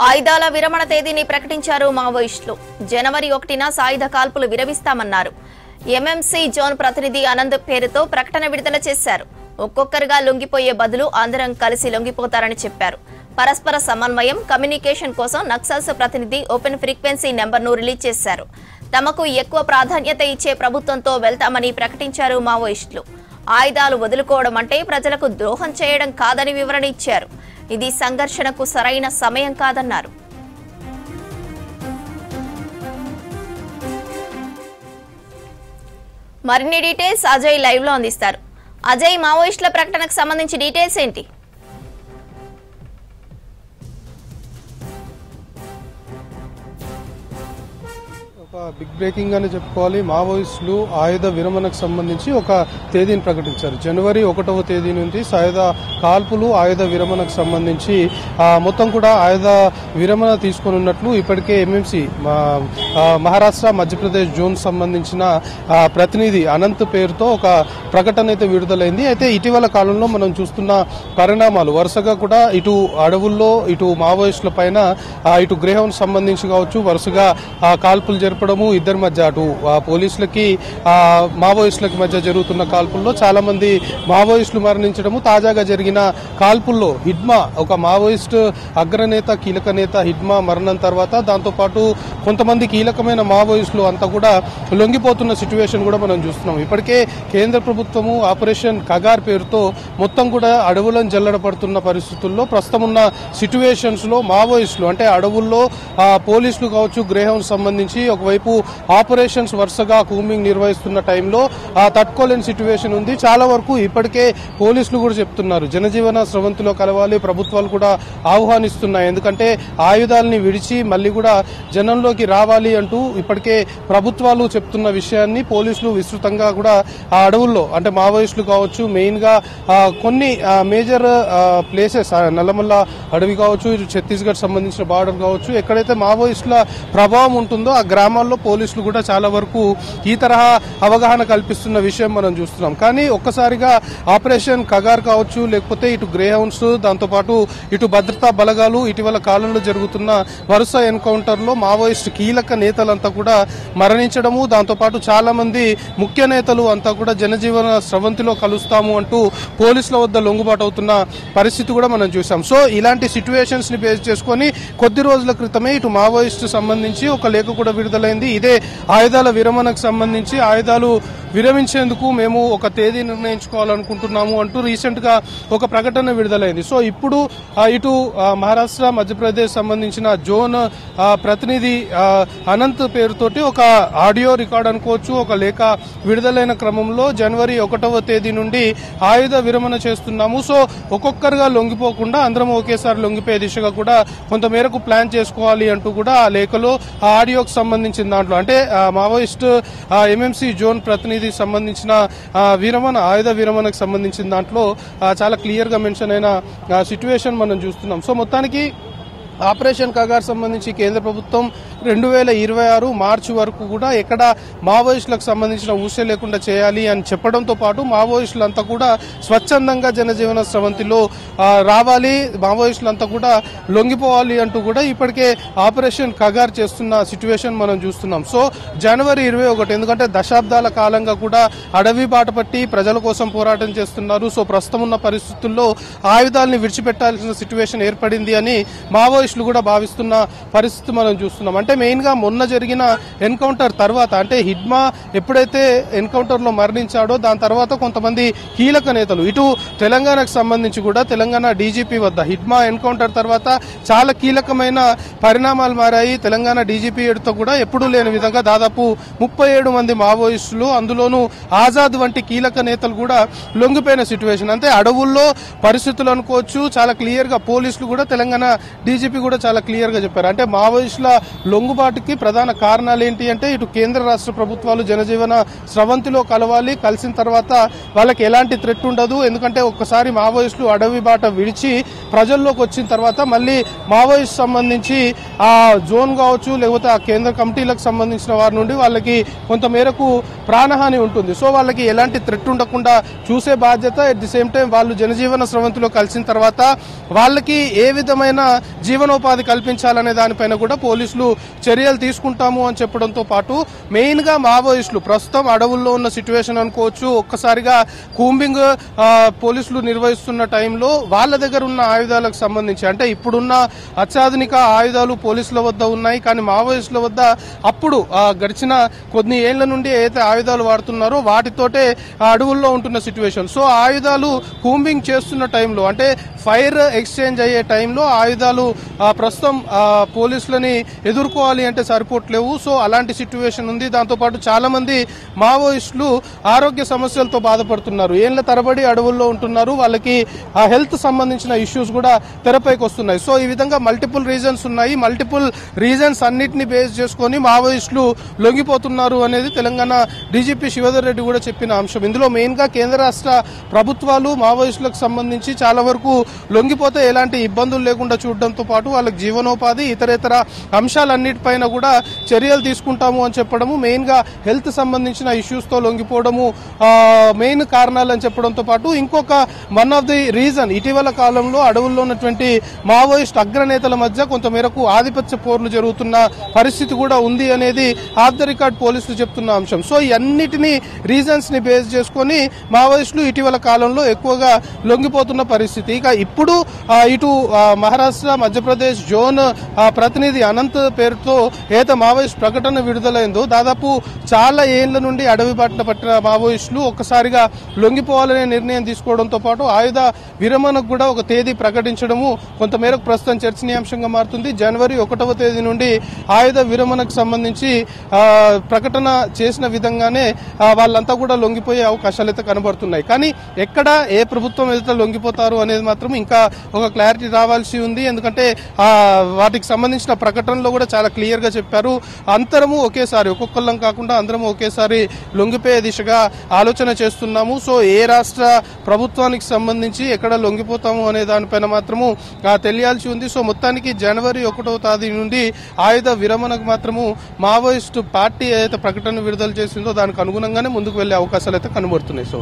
ఆయుధాల విరమణ తేదీని ప్రకటించారు మావోయిస్టులు. జనవరి 1న సాయుధ కాల్పులు విరమిస్తామన్నారు. ఎంఎంసీ జోన్ ప్రతినిధి ఆనంద్ పేరుతో ప్రకటన విడుదల చేశారు. ఒక్కొక్కరుగా లొంగిపోయే బదులు అందరం కలిసి లొంగిపోతారని చెప్పారు. పరస్పర సమన్వయం, కమ్యూనికేషన్ కోసం నక్సల్స్ ప్రతినిధి ఓపెన్ ఫ్రీక్వెన్సీ నెంబర్ను రిలీజ్ చేశారు. తమకు ఎక్కువ ప్రాధాన్యత ఇచ్చే ప్రభుత్వంతో వెళ్తామని ప్రకటించారు మావోయిస్టులు. ఆయుధాలు వదులుకోవడం అంటే ప్రజలకు ద్రోహం చేయడం కాదని వివరణ ఇచ్చారు. ఇది సంఘర్షణకు సరైన సమయం కాదన్నారు. మరిన్ని డీటెయిల్స్ అజయ్ లైవ్ లో అందిస్తారు. అజయ్, మావోయిస్టుల ప్రకటనకు సంబంధించి డీటెయిల్స్ ఏంటి? బిగ్ బ్రేకింగ్ అని చెప్పుకోవాలి. మావోయిస్టులు ఆయుధ విరమణకు సంబంధించి ఒక తేదీని ప్రకటించారు. జనవరి 1వ తేదీ నుంచి సాయుధ కాల్పులు, ఆయుధ విరమణకు సంబంధించి మొత్తం కూడా ఆయుధ విరమణ తీసుకున్నట్లు ఇప్పటికే ఎంఎంసీ మహారాష్ట్ర మధ్యప్రదేశ్ జోన్ సంబంధించిన ప్రతినిధి అనంత్ పేరుతో ఒక ప్రకటన అయితే విడుదలైంది. అయితే ఇటీవల కాలంలో మనం చూస్తున్న పరిణామాలు వరుసగా కూడా ఇటు అడవుల్లో ఇటు మావోయిస్టుల పైన ఇటు గ్రేహౌండ్ సంబంధించి కావచ్చు వరుసగా కాల్పులు జరపడము, ఇద్దరి మధ్య అటు పోలీసులకి మావోయిస్టులకి మధ్య జరుగుతున్న కాల్పుల్లో చాలా మంది మావోయిస్టులు మరణించడము, తాజాగా జరిగిన కాల్పుల్లో హిడ్మా ఒక మావోయిస్టు అగ్రనేత కీలక నేత హిడ్మా మరణం తర్వాత దాంతోపాటు కొంతమంది కీలకమైన మావోయిస్టులు అంతా కూడా లొంగిపోతున్న సిచ్యువేషన్ కూడా మనం చూస్తున్నాం. ఇప్పటికే కేంద్ర ప్రభుత్వము ఆపరేషన్ కగార్ పేరుతో మొత్తం కూడా అడవులను జల్లడపడుతున్న పరిస్థితుల్లో ప్రస్తుతం ఉన్న సిచ్యువేషన్స్ లో మావోయిస్టులు అంటే అడవుల్లో పోలీసులు కావచ్చు గ్రేహౌండ్ సంబంధించి ఒకవైపు ఆపరేషన్స్ వరుసగా కూమింగ్ నిర్వహిస్తున్న టైంలో తట్టుకోలేని సిచ్యువేషన్ ఉంది. చాలా వరకు ఇప్పటికే పోలీసులు కూడా చెప్తున్నారు జనజీవన స్రవంతిలో కలవాలి, ప్రభుత్వాలు కూడా ఆహ్వానిస్తున్నాయి. ఎందుకంటే ఆయుధాలని విడిచి మళ్ళీ కూడా జనంలోకి రావాలి అంటూ ఇప్పటికే ప్రభుత్వాలు చెప్తున్న విషయాన్ని పోలీసులు విస్తృతంగా కూడా ఆ అడవుల్లో అంటే మావోయిస్టులు కావచ్చు మెయిన్ గా కొన్ని మేజర్ ప్లేసెస్ నల్లమల్ల అడవి కావచ్చు, ఇటు ఛత్తీస్గఢ్ సంబంధించిన బార్డర్ కావచ్చు, ఎక్కడైతే మావోయిస్టుల ప్రభావం ఉంటుందో ఆ గ్రామాల్లో పోలీసులు కూడా చాలా వరకు ఈ తరహా అవగాహన కల్పిస్తున్న విషయం మనం చూస్తున్నాం. కానీ ఒక్కసారిగా ఆపరేషన్ కగార్ కావచ్చు లేకపోతే ఇటు గ్రేహౌండ్స్ దాంతోపాటు ఇటు భద్రతా బలగాలు ఇటీవల కాలంలో జరుగుతున్న వరుస ఎన్కౌంటర్లో మావోయిస్టు కీలక నేతలంతా కూడా మరణించడము, దాంతోపాటు చాలా మంది ముఖ్య నేతలు అంతా కూడా జనజీవన స్రవంతిలో కలుస్తాము అంటూ పోలీసుల వద్ద లొంగుబాటు అవుతున్న పరిస్థితి కూడా మనం చూసాం. సో ఇలాంటి సిచ్యువేషన్స్ ని బేస్ చేసుకుని కొద్ది రోజుల క్రితమే ఇటు మావోయిస్టు సంబంధించి ఒక లేఖ కూడా విడుదలైంది. ఇదే ఆయుధాల విరమణకు సంబంధించి ఆయుధాలు విరమించేందుకు మేము ఒక తేదీ నిర్ణయించుకోవాలనుకుంటున్నాము అంటూ రీసెంట్ గా ఒక ప్రకటన విడుదలైంది. సో ఇప్పుడు ఇటు మహారాష్ట్ర మధ్యప్రదేశ్ సంబంధించిన జోన్ ప్రతినిధి అనంత్ పేరుతోటి ఒక ఆడియో రికార్డ్ అనుకోవచ్చు ఒక లేఖ విడుదలైన క్రమంలో జనవరి 1వ తేదీ నుండి ఆయుధ విరమణ చేస్తున్నాము. సో ఒక్కొక్కరుగా లొంగిపోకుండా అందరం ఒకేసారి లొంగిపోయే దిశగా కూడా కొంతమేరకు ప్లాన్ చేసుకోవాలి అంటూ కూడా ఆ లేఖలో ఆ ఆడియోకి సంబంధించిన దాంట్లో అంటే మావోయిస్ట్ ఎంఎంసీ జోన్ ప్రతినిధి సంబంధించిన ఆయుధ విరమణకు సంబంధించిన దాంట్లో చాలా క్లియర్ గా మెన్షన్ అయిన సిచ్యువేషన్ మనం చూస్తున్నాం. సో మొత్తానికి ఆపరేషన్ కగార్ సంబంధించి కేంద్ర ప్రభుత్వం 2026 మార్చి వరకు కూడా ఎక్కడ మావోయిస్టులకు సంబంధించిన ఊసే లేకుండా చేయాలి అని చెప్పడంతో పాటు మావోయిస్టులంతా కూడా స్వచ్ఛందంగా జనజీవన స్రవంతిలో రావాలి, మావోయిస్టులంతా కూడా లొంగిపోవాలి అంటూ కూడా ఇప్పటికే ఆపరేషన్ కగార్ చేస్తున్న సిచ్యువేషన్ మనం చూస్తున్నాం. సో జనవరి 21 ఎందుకంటే దశాబ్దాల కాలంగా కూడా అడవి బాట పట్టి ప్రజల కోసం పోరాటం చేస్తున్నారు. సో ప్రస్తుతం ఉన్న పరిస్థితుల్లో ఆయుధాలని విడిచిపెట్టాల్సిన సిచ్యువేషన్ ఏర్పడింది అని మావోయిస్టులు కూడా భావిస్తున్న పరిస్థితి మనం చూస్తున్నాం. అంటే మెయిన్ గా మొన్న జరిగిన ఎన్కౌంటర్ తర్వాత అంటే హిడ్మా ఎప్పుడైతే ఎన్కౌంటర్ లో మరణించాడో దాని తర్వాత కొంతమంది కీలక నేతలు ఇటు తెలంగాణకు సంబంధించి కూడా తెలంగాణ డీజీపీ వద్ద హిడ్మా ఎన్కౌంటర్ తర్వాత చాలా కీలకమైన పరిణామాలు మారాయి. తెలంగాణ డీజీపీ ఎడుతో కూడా ఎప్పుడూ లేని విధంగా దాదాపు 37 మంది మావోయిస్టులు అందులోనూ ఆజాద్ వంటి కీలక నేతలు కూడా లొంగిపోయిన సిచ్యువేషన్. అంటే అడవుల్లో పరిస్థితులు అనుకోవచ్చు చాలా క్లియర్ గా పోలీసులు కూడా తెలంగాణ డీజీపీ కూడా చాలా క్లియర్ గా చెప్పారు. అంటే మావోయిస్టుల లొంగుబాటుకి ప్రధాన కారణాలు ఏంటి అంటే ఇటు కేంద్ర రాష్ట్ర ప్రభుత్వాలు జనజీవన స్రవంతిలో కలవాలి, కలిసిన తర్వాత వాళ్ళకి ఎలాంటి థ్రెట్ ఉండదు. ఎందుకంటే ఒక్కసారి మావోయిస్టులు అడవి బాట విడిచి ప్రజల్లోకి వచ్చిన తర్వాత మళ్ళీ మావోయిస్ట్ సంబంధించి ఆ జోన్ కావచ్చు లేకపోతే ఆ కేంద్ర కమిటీలకు సంబంధించిన వారి నుండి వాళ్ళకి కొంతమేరకు ప్రాణహాని ఉంటుంది. సో వాళ్ళకి ఎలాంటి థ్రెట్ ఉండకుండా చూసే బాధ్యత, ఎట్ ది సేమ్ టైం వాళ్ళు జనజీవన స్రవంతిలో కలిసిన తర్వాత వాళ్ళకి ఏ విధమైన జీవనోపాధి కల్పించాలనే దానిపైన కూడా పోలీసులు చర్యలు తీసుకుంటాము అని చెప్పడంతో పాటు మెయిన్ గా మావోయిస్టులు ప్రస్తుతం అడవుల్లో ఉన్న సిచ్యువేషన్ అనుకోవచ్చు. ఒక్కసారిగా కూంబింగ్ పోలీసులు నిర్వహిస్తున్న టైంలో వాళ్ళ దగ్గర ఉన్న ఆయుధాలకు సంబంధించి అంటే ఇప్పుడున్న అత్యాధునిక ఆయుధాలు పోలీసుల వద్ద ఉన్నాయి, కానీ మావోయిస్టుల వద్ద అప్పుడు గడిచిన కొన్ని ఏళ్ల నుండి ఏదైతే ఆయుధాలు వాడుతున్నారో వాటితోటే అడవుల్లో ఉంటున్న సిచ్యువేషన్. సో ఆయుధాలు కూంబింగ్ చేస్తున్న టైంలో అంటే ఫైర్ ఎక్స్చేంజ్ అయ్యే టైంలో ఆయుధాలు ప్రస్తుతం పోలీసులని ఎదుర్కోవాలి అంటే సరిపోవట్లేవు. సో అలాంటి సిచ్యువేషన్ ఉంది. దాంతోపాటు చాలా మంది మావోయిస్టులు ఆరోగ్య సమస్యలతో బాధపడుతున్నారు, ఏళ్ల తరబడి అడవుల్లో ఉంటున్నారు, వాళ్ళకి ఆ హెల్త్ సంబంధించిన ఇష్యూస్ కూడా తెరపైకి వస్తున్నాయి. సో ఈ విధంగా మల్టిపుల్ రీజన్స్ ఉన్నాయి. మల్టిపుల్ రీజన్స్ అన్నిటిని బేస్ చేసుకుని మావోయిస్టులు లొంగిపోతున్నారు అనేది తెలంగాణ డీజీపీ శివధర్ రెడ్డి కూడా చెప్పిన అంశం. ఇందులో మెయిన్ గా కేంద్ర రాష్ట్ర ప్రభుత్వాలు మావోయిస్టులకు సంబంధించి చాలా వరకు లొంగిపోతే ఎలాంటి ఇబ్బందులు లేకుండా చూడడంతో పాటు వాళ్ళకి జీవనోపాధి ఇతరేతర అంశాలన్నిటిపైన కూడా చర్యలు తీసుకుంటాము అని చెప్పడము, మెయిన్ గా హెల్త్ సంబంధించిన ఇష్యూస్ తో లొంగిపోవడము మెయిన్ కారణాలు అని చెప్పడంతో పాటు ఇంకొక వన్ ఆఫ్ ది రీజన్ ఇటీవల కాలంలో అడవుల్లో ఉన్నటువంటి మావోయిస్ట్ అగ్రనేతల మధ్య కొంతమేరకు ఆధిపత్య పోర్లు జరుగుతున్న పరిస్థితి కూడా ఉంది అనేది ఆఫ్ ద రికార్డ్ పోలీసులు చెప్తున్న అంశం. సో ఈ అన్నిటినీ రీజన్స్ ని బేస్ చేసుకుని మావోయిస్టులు ఇటీవల కాలంలో ఎక్కువగా లొంగిపోతున్న పరిస్థితి. ఇక ఇప్పుడు ఇటు మహారాష్ట్ర మధ్యప్రదేశ్ జోన్ ప్రతినిధి అనంత్ పేరుతో ఏదైతే మావోయిస్ట్ ప్రకటన విడుదలైందో దాదాపు చాలా ఏళ్ల నుండి అడవి బాటన పట్టిన మావోయిస్టులు ఒక్కసారిగా లొంగిపోవాలనే నిర్ణయం తీసుకోవడంతో పాటు ఆయుధ విరమణకు కూడా ఒక తేదీ ప్రకటించడము కొంతమేరకు ప్రస్తుతం చర్చనీయాంశంగా మారుతుంది. జనవరి 1వ తేదీ నుండి ఆయుధ విరమణకు సంబంధించి ప్రకటన చేసిన విధంగానే వాళ్ళంతా కూడా లొంగిపోయే అవకాశాలు అయితే కనబడుతున్నాయి. కానీ ఎక్కడ ఏ ప్రభుత్వం అయితే లొంగిపోతారు అనేది మాత్రం ఇంకా ఒక క్లారిటీ రావాల్సి ఉంది. ఎందుకంటే వాటికి సంబంధించిన ప్రకటనలో కూడా చాలా క్లియర్ గా చెప్పారు, అందరము ఒకేసారి ఒక్కొక్కళ్ళం కాకుండా అందరము ఒకేసారి లొంగిపోయే దిశగా ఆలోచన చేస్తున్నాము. సో ఏ రాష్ట్ర ప్రభుత్వానికి సంబంధించి ఎక్కడ లొంగిపోతాము అనే దానిపైన మాత్రము తెలియాల్సి ఉంది. సో మొత్తానికి జనవరి 1వ తేదీ నుండి ఆయుధ విరమణకు మాత్రము మావోయిస్టు పార్టీ ఏదైతే ప్రకటన విడుదల చేసిందో దానికి అనుగుణంగానే ముందుకు వెళ్లే అవకాశాలు అయితే కనబడుతున్నాయి. సో